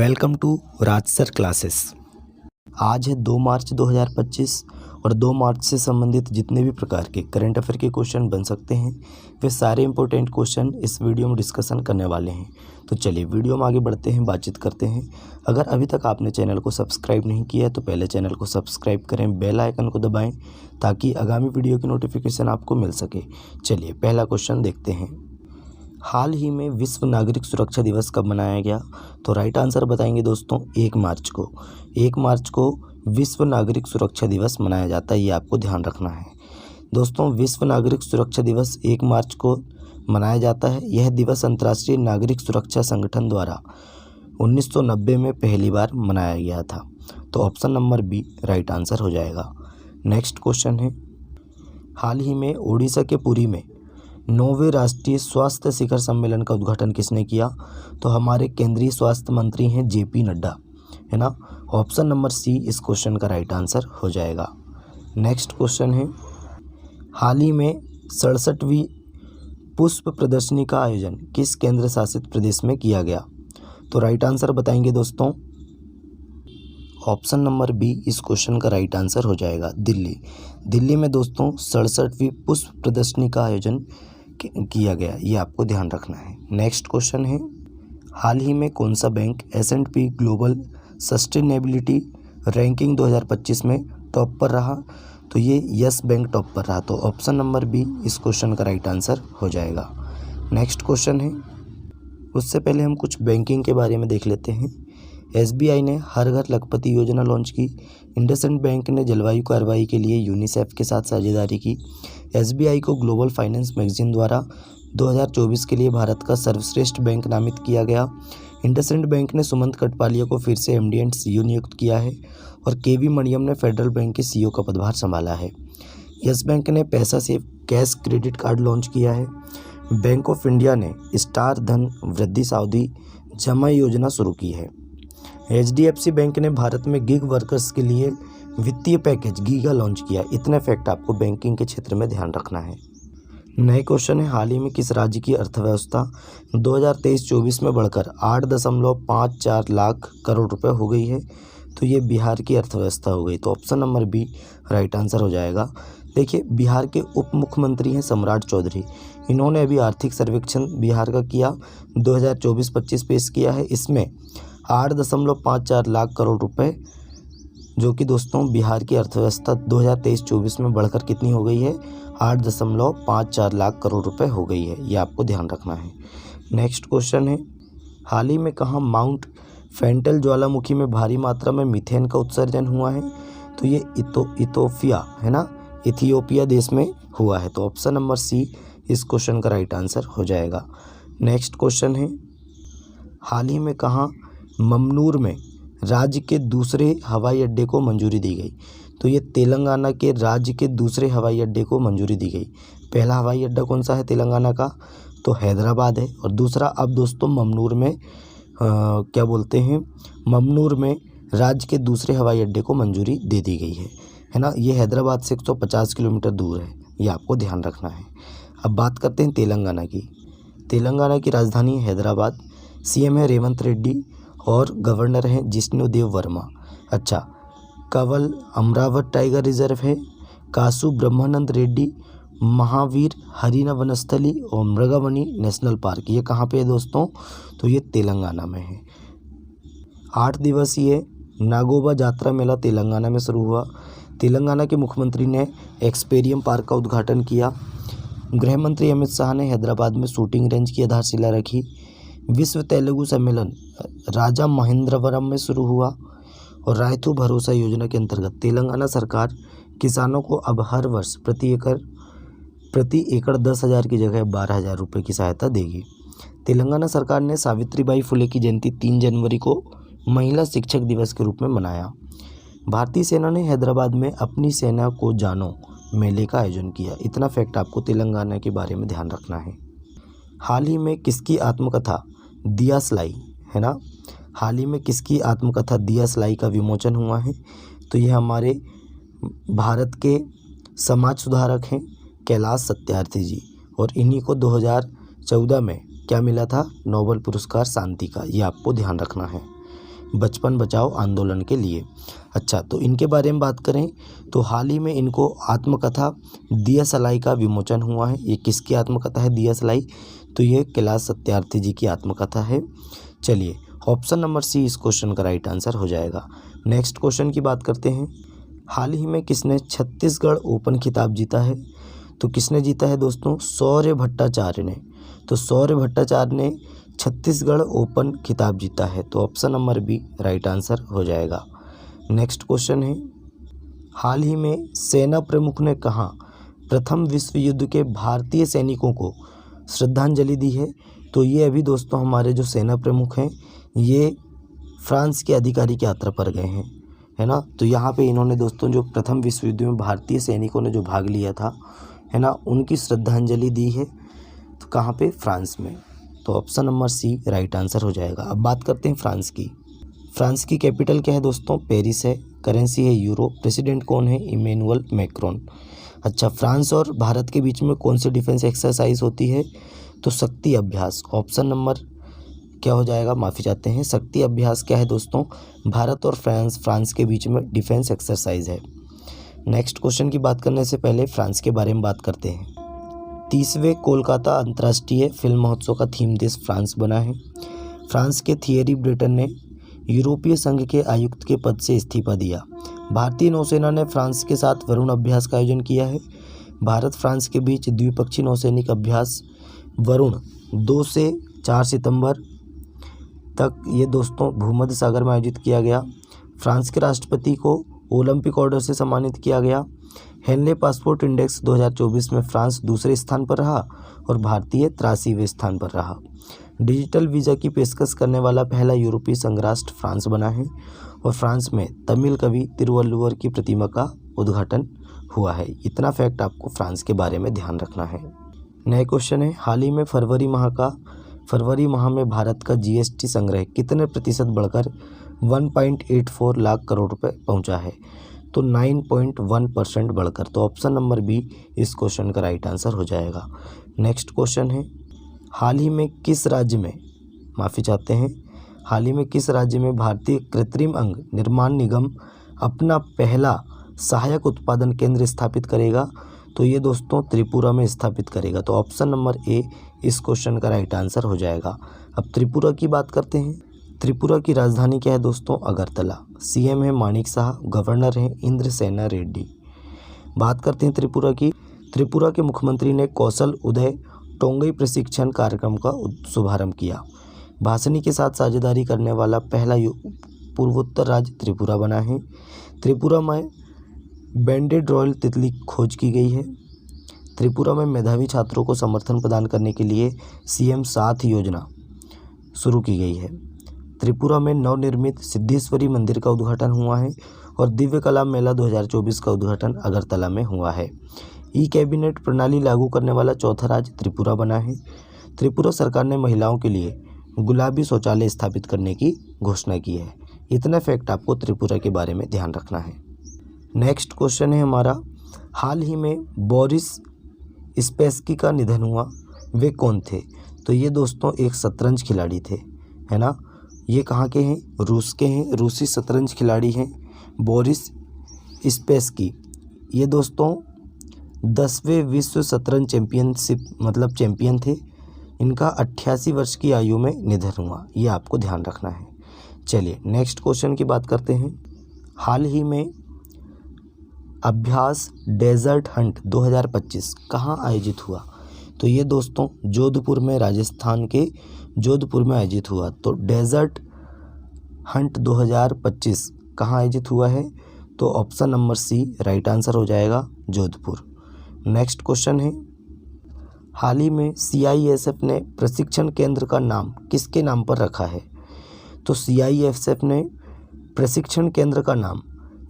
Welcome to Rajsar classes. आज है 2 मार्च 2025 और 2 मार्च से संबंधित जितने भी प्रकार के करंट अफेयर के क्वेश्चन बन सकते हैं वे सारे इंपॉर्टेंट क्वेश्चन इस वीडियो में डिस्कशन करने वाले हैं। तो चलिए वीडियो में आगे बढ़ते हैं, बातचीत करते हैं। अगर अभी तक आपने चैनल को सब्सक्राइब नहीं किया है तो पहले चैनल को सब्सक्राइब करें, बेल आइकन को दबाएँ ताकि आगामी वीडियो की नोटिफिकेशन आपको मिल सके। चलिए पहला क्वेश्चन देखते हैं। हाल ही में विश्व नागरिक सुरक्षा दिवस कब मनाया गया? तो राइट आंसर बताएंगे दोस्तों 1 मार्च को। 1 मार्च को विश्व नागरिक सुरक्षा दिवस मनाया जाता है, ये आपको ध्यान रखना है दोस्तों। विश्व नागरिक सुरक्षा दिवस 1 मार्च को मनाया जाता है। यह दिवस अंतर्राष्ट्रीय नागरिक सुरक्षा संगठन द्वारा 1990 में पहली बार मनाया गया था। तो option number B right answer हो जाएगा। नेक्स्ट क्वेश्चन है, हाल ही में ओडिशा के पुरी में 9वें राष्ट्रीय स्वास्थ्य शिखर सम्मेलन का उद्घाटन किसने किया? तो हमारे केंद्रीय स्वास्थ्य मंत्री हैं JP नड्डा, है ना। ऑप्शन नंबर सी इस क्वेश्चन का राइट आंसर हो जाएगा। नेक्स्ट क्वेश्चन है, हाल ही में 67वीं पुष्प प्रदर्शनी का आयोजन किस केंद्र शासित प्रदेश में किया गया? तो राइट आंसर बताएंगे दोस्तों। ऑप्शन नंबर बी इस क्वेश्चन का राइट आंसर हो जाएगा, दिल्ली। दिल्ली में दोस्तों 67वीं पुष्प प्रदर्शनी का आयोजन किया गया, ये आपको ध्यान रखना है। नेक्स्ट क्वेश्चन है, हाल ही में कौन सा bank S&P global sustainability ranking 2025 में टॉप पर रहा? तो ये यस बैंक टॉप पर रहा। तो ऑप्शन नंबर बी इस क्वेश्चन का राइट आंसर हो जाएगा। नेक्स्ट क्वेश्चन है, उससे पहले हम कुछ बैंकिंग के बारे में देख लेते हैं। SBI ने हर घर लखपति योजना लॉन्च की। इंडसइंड बैंक ने जलवायु कार्रवाई के लिए यूनिसेफ के साथ साझेदारी की। SBI को ग्लोबल फाइनेंस मैगजीन द्वारा 2024 के लिए भारत का सर्वश्रेष्ठ बैंक नामित किया गया। इंडसइंड बैंक ने सुमंत कटपालिया को फिर से MD एंड CEO नियुक्त किया है और KV मणियम ने फेडरल बैंक के CEO का पदभार संभाला है। यस बैंक ने पैसा save cash credit card launch किया है। बैंक ऑफ इंडिया ने स्टार धन वृद्धि सावधि जमा योजना शुरू की है। HDFC बैंक ने भारत में गिग वर्कर्स के लिए वित्तीय पैकेज गीगा लॉन्च किया। इतने फैक्ट आपको बैंकिंग के क्षेत्र में ध्यान रखना है। नए क्वेश्चन है, हाल ही में किस राज्य की अर्थव्यवस्था 2023-24 में बढ़कर 8.54 लाख करोड़ रुपए हो गई है? तो ये बिहार की अर्थव्यवस्था हो गई। तो option number B right answer हो जाएगा। देखिए, बिहार के उप मुख्यमंत्री हैं सम्राट चौधरी। इन्होंने अभी आर्थिक सर्वेक्षण बिहार का किया, 2024-25 पेश किया है। इसमें 8.54 लाख करोड़ रुपए, जो कि दोस्तों बिहार की अर्थव्यवस्था 2023-24 में बढ़कर कितनी हो गई है? 8.54 लाख करोड़ रुपए हो गई है, ये आपको ध्यान रखना है। नेक्स्ट क्वेश्चन है, हाल ही में कहाँ माउंट फेंटल ज्वालामुखी में भारी मात्रा में मीथेन का उत्सर्जन हुआ है? तो ये इथोपिया, है ना, इथियोपिया देश में हुआ है। तो ऑप्शन नंबर सी इस क्वेश्चन का राइट आंसर हो जाएगा। नेक्स्ट क्वेश्चन है, हाल ही में कहाँ ममनूर में राज्य के दूसरे हवाई अड्डे को मंजूरी दी गई? तो ये तेलंगाना के राज्य के दूसरे हवाई अड्डे को मंजूरी दी गई। पहला हवाई अड्डा कौन सा है तेलंगाना का? तो हैदराबाद है। और दूसरा अब दोस्तों ममनूर में क्या बोलते हैं, ममनूर में राज्य के दूसरे हवाई अड्डे को मंजूरी दे दी गई है ना। ये हैदराबाद से 150 किलोमीटर दूर है, ये आपको ध्यान रखना है। अब बात करते हैं तेलंगाना की। तेलंगाना की राजधानी हैदराबाद, CM है रेवंत रेड्डी और गवर्नर हैं जिष्णुदेव वर्मा। अच्छा, कवल अमरावत टाइगर रिजर्व है, कासु ब्रह्मानंद रेड्डी महावीर हरिना वनस्थली और मृगवनी नेशनल पार्क, ये कहाँ पे है दोस्तों? तो ये तेलंगाना में है। 8 दिवसीय नागोबा यात्रा मेला तेलंगाना में शुरू हुआ। तेलंगाना के मुख्यमंत्री ने एक्सपेरियम पार्क का उद्घाटन किया। गृह मंत्री अमित शाह ने हैदराबाद में शूटिंग रेंज की आधारशिला रखी। विश्व तेलुगु सम्मेलन राजा महेंद्रवरम में शुरू हुआ। और रायतू भरोसा योजना के अंतर्गत तेलंगाना सरकार किसानों को अब हर वर्ष प्रति एकड़ 10,000 की जगह 12,000 रुपये की सहायता देगी। तेलंगाना सरकार ने सावित्रीबाई फुले की जयंती 3 जनवरी को महिला शिक्षक दिवस के रूप में मनाया। भारतीय सेना ने हैदराबाद में अपनी सेना को जानो मेले का आयोजन किया। इतना फैक्ट आपको तेलंगाना के बारे में ध्यान रखना है। हाल ही में किसकी आत्मकथा दिया सलाई, है ना, हाल ही में किसकी आत्मकथा दिया सलाई का विमोचन हुआ है? तो ये हमारे भारत के समाज सुधारक हैं कैलाश सत्यार्थी जी, और इन्हीं को 2014 में क्या मिला था? नोबेल पुरस्कार शांति का, ये आपको ध्यान रखना है। बचपन बचाओ आंदोलन के लिए। अच्छा, तो इनके बारे में बात करें तो हाल ही में इनको आत्मकथा दिया सलाई का विमोचन हुआ है। ये किसकी आत्मकथा है दिया सलाई? तो ये कैलाश सत्यार्थी जी की आत्मकथा है। चलिए, ऑप्शन नंबर सी इस क्वेश्चन का राइट आंसर हो जाएगा। नेक्स्ट क्वेश्चन की बात करते हैं। हाल ही में किसने छत्तीसगढ़ ओपन खिताब जीता है? तो किसने जीता है दोस्तों? शौर्य भट्टाचार्य ने। तो शौर्य भट्टाचार्य ने छत्तीसगढ़ ओपन खिताब जीता है। तो option number B right answer हो जाएगा। नेक्स्ट क्वेश्चन है, हाल ही में सेना प्रमुख ने कहाँ प्रथम विश्व युद्ध के भारतीय सैनिकों को श्रद्धांजलि दी है? तो ये अभी दोस्तों हमारे जो सेना प्रमुख हैं ये फ्रांस के आधिकारिक यात्रा पर गए हैं, है ना। तो यहाँ पे इन्होंने दोस्तों जो प्रथम विश्व युद्ध में भारतीय सैनिकों ने जो भाग लिया था, है ना, उनकी श्रद्धांजलि दी है। तो कहाँ पे? फ्रांस में। तो option number C right answer हो जाएगा। अब बात करते हैं फ्रांस की। फ्रांस की कैपिटल क्या है दोस्तों? पेरिस है। करेंसी है यूरो। प्रेसिडेंट कौन है? Emmanuel Macron. अच्छा, फ्रांस और भारत के बीच में कौन सी डिफेंस एक्सरसाइज होती है? तो शक्ति अभ्यास। ऑप्शन नंबर क्या हो जाएगा? माफ़ी चाहते हैं, शक्ति अभ्यास क्या है दोस्तों? भारत और फ्रांस के बीच में डिफेंस एक्सरसाइज है। नेक्स्ट क्वेश्चन की बात करने से पहले फ्रांस के बारे में बात करते हैं। 30वें कोलकाता अंतर्राष्ट्रीय फिल्म महोत्सव का थीम देश फ्रांस बना है। फ्रांस के थियरी ब्रेटन ने यूरोपीय संघ के आयुक्त के पद से इस्तीफा दिया। भारतीय नौसेना ने फ्रांस के साथ वरुण अभ्यास का आयोजन किया है। भारत फ्रांस के बीच द्विपक्षीय नौसैनिक अभ्यास वरुण 2 से 4 सितंबर तक ये दोस्तों भूमध्य सागर में आयोजित किया गया। फ्रांस के राष्ट्रपति को ओलंपिक ऑर्डर से सम्मानित किया गया। हेनले पासपोर्ट इंडेक्स 2024 में फ्रांस दूसरे स्थान पर रहा और भारतीय 83वें स्थान पर रहा। डिजिटल वीज़ा की पेशकश करने वाला पहला यूरोपीय संघ राष्ट्र फ्रांस बना है और फ्रांस में तमिल कवि तिरुवल्लुवर की प्रतिमा का उद्घाटन हुआ है। इतना फैक्ट आपको फ्रांस के बारे में ध्यान रखना है। नया क्वेश्चन है, हाल ही में फरवरी माह में भारत का जीएसटी संग्रह कितने प्रतिशत बढ़कर 1.84 लाख करोड़ रुपए पहुंचा है? तो 9.1% बढ़कर। तो ऑप्शन नंबर बी इस क्वेश्चन का राइट आंसर हो जाएगा। नेक्स्ट क्वेश्चन है, हाल ही में किस राज्य में भारतीय कृत्रिम अंग निर्माण निगम अपना पहला सहायक उत्पादन केंद्र स्थापित करेगा? तो ये दोस्तों त्रिपुरा में स्थापित करेगा। तो ऑप्शन नंबर ए इस क्वेश्चन का राइट आंसर हो जाएगा। अब त्रिपुरा की बात करते हैं। त्रिपुरा की राजधानी क्या है दोस्तों? अगरतला। सीएम है मानिक शाह। गवर्नर है इंद्रसेना रेड्डी। बात करते हैं त्रिपुरा की। त्रिपुरा के मुख्यमंत्री ने कौशल उदय टोंगई प्रशिक्षण कार्यक्रम का शुभारंभ किया। भाषणी के साथ साझेदारी करने वाला पहला पूर्वोत्तर राज्य त्रिपुरा बना है। त्रिपुरा में बैंडेड रॉयल तितली खोज की गई है। त्रिपुरा में मेधावी छात्रों को समर्थन प्रदान करने के लिए सीएम साथ योजना शुरू की गई है। त्रिपुरा में नवनिर्मित सिद्धेश्वरी मंदिर का उद्घाटन हुआ है और दिव्य कला मेला 2024 का उद्घाटन अगरतला में हुआ है। ई कैबिनेट प्रणाली लागू करने वाला चौथा राज्य त्रिपुरा बना है। त्रिपुरा सरकार ने महिलाओं के लिए गुलाबी शौचालय स्थापित करने की घोषणा की है। इतना फैक्ट आपको त्रिपुरा के बारे में ध्यान रखना है। नेक्स्ट क्वेश्चन है हमारा, हाल ही में बोरिस स्पेसकी का निधन हुआ, वे कौन थे? तो ये दोस्तों एक शतरंज खिलाड़ी थे, है ना। ये कहाँ के हैं? रूस के हैं। रूसी शतरंज खिलाड़ी हैं बोरिस स्पेसकी। ये दोस्तों 10वें विश्व शतरंज चैंपियन थे। इनका 88 वर्ष की आयु में निधन हुआ, ये आपको ध्यान रखना है। चलिए नेक्स्ट क्वेश्चन की बात करते हैं। हाल ही में अभ्यास डेजर्ट हंट 2025 कहाँ आयोजित हुआ? तो ये दोस्तों जोधपुर में, राजस्थान के जोधपुर में आयोजित हुआ। तो डेजर्ट हंट 2025 कहाँ आयोजित हुआ है? तो option number C right answer हो जाएगा, जोधपुर। नेक्स्ट क्वेश्चन है, हाल ही में सीआईएसएफ ने प्रशिक्षण केंद्र का नाम किसके नाम पर रखा है? तो सीआईएसएफ ने प्रशिक्षण केंद्र का नाम,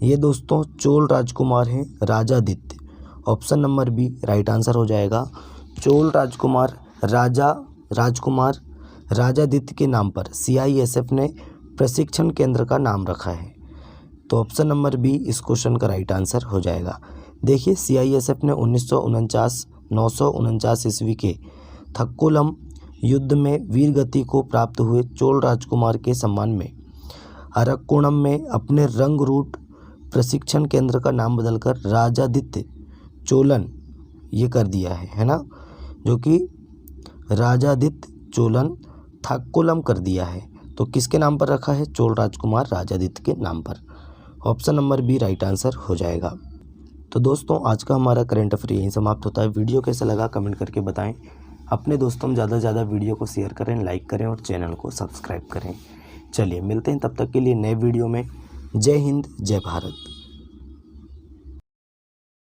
ये दोस्तों चोल राजकुमार हैं Rajaditya. Option number B right answer हो जाएगा। चोल राजकुमार राजादित्य के नाम पर सीआईएसएफ ने प्रशिक्षण केंद्र का नाम रखा है। तो ऑप्शन नंबर बी इस क्वेश्चन का राइट आंसर हो जाएगा। देखिए सीआईएसएफ ने 949 ईस्वी के थक्कोलम युद्ध में वीर गति को प्राप्त हुए चोल राजकुमार के सम्मान में अरक्कोणम में अपने रंग रूट प्रशिक्षण केंद्र का नाम बदलकर राजादित्य चोलन ये कर दिया है ना, जो कि राजादित्य चोलन थाक्कोलम कर दिया है। तो किसके नाम पर रखा है? चोल राजकुमार राजादित्य के नाम पर। Option number B right answer हो जाएगा। तो दोस्तों आज का हमारा करंट अफेयर यहीं समाप्त होता है। वीडियो कैसा लगा कमेंट करके बताएं। अपने दोस्तों में ज़्यादा से ज़्यादा वीडियो को शेयर करें, लाइक करें और चैनल को सब्सक्राइब करें। चलिए मिलते हैं तब तक के लिए नए वीडियो में। जय हिंद, जय भारत।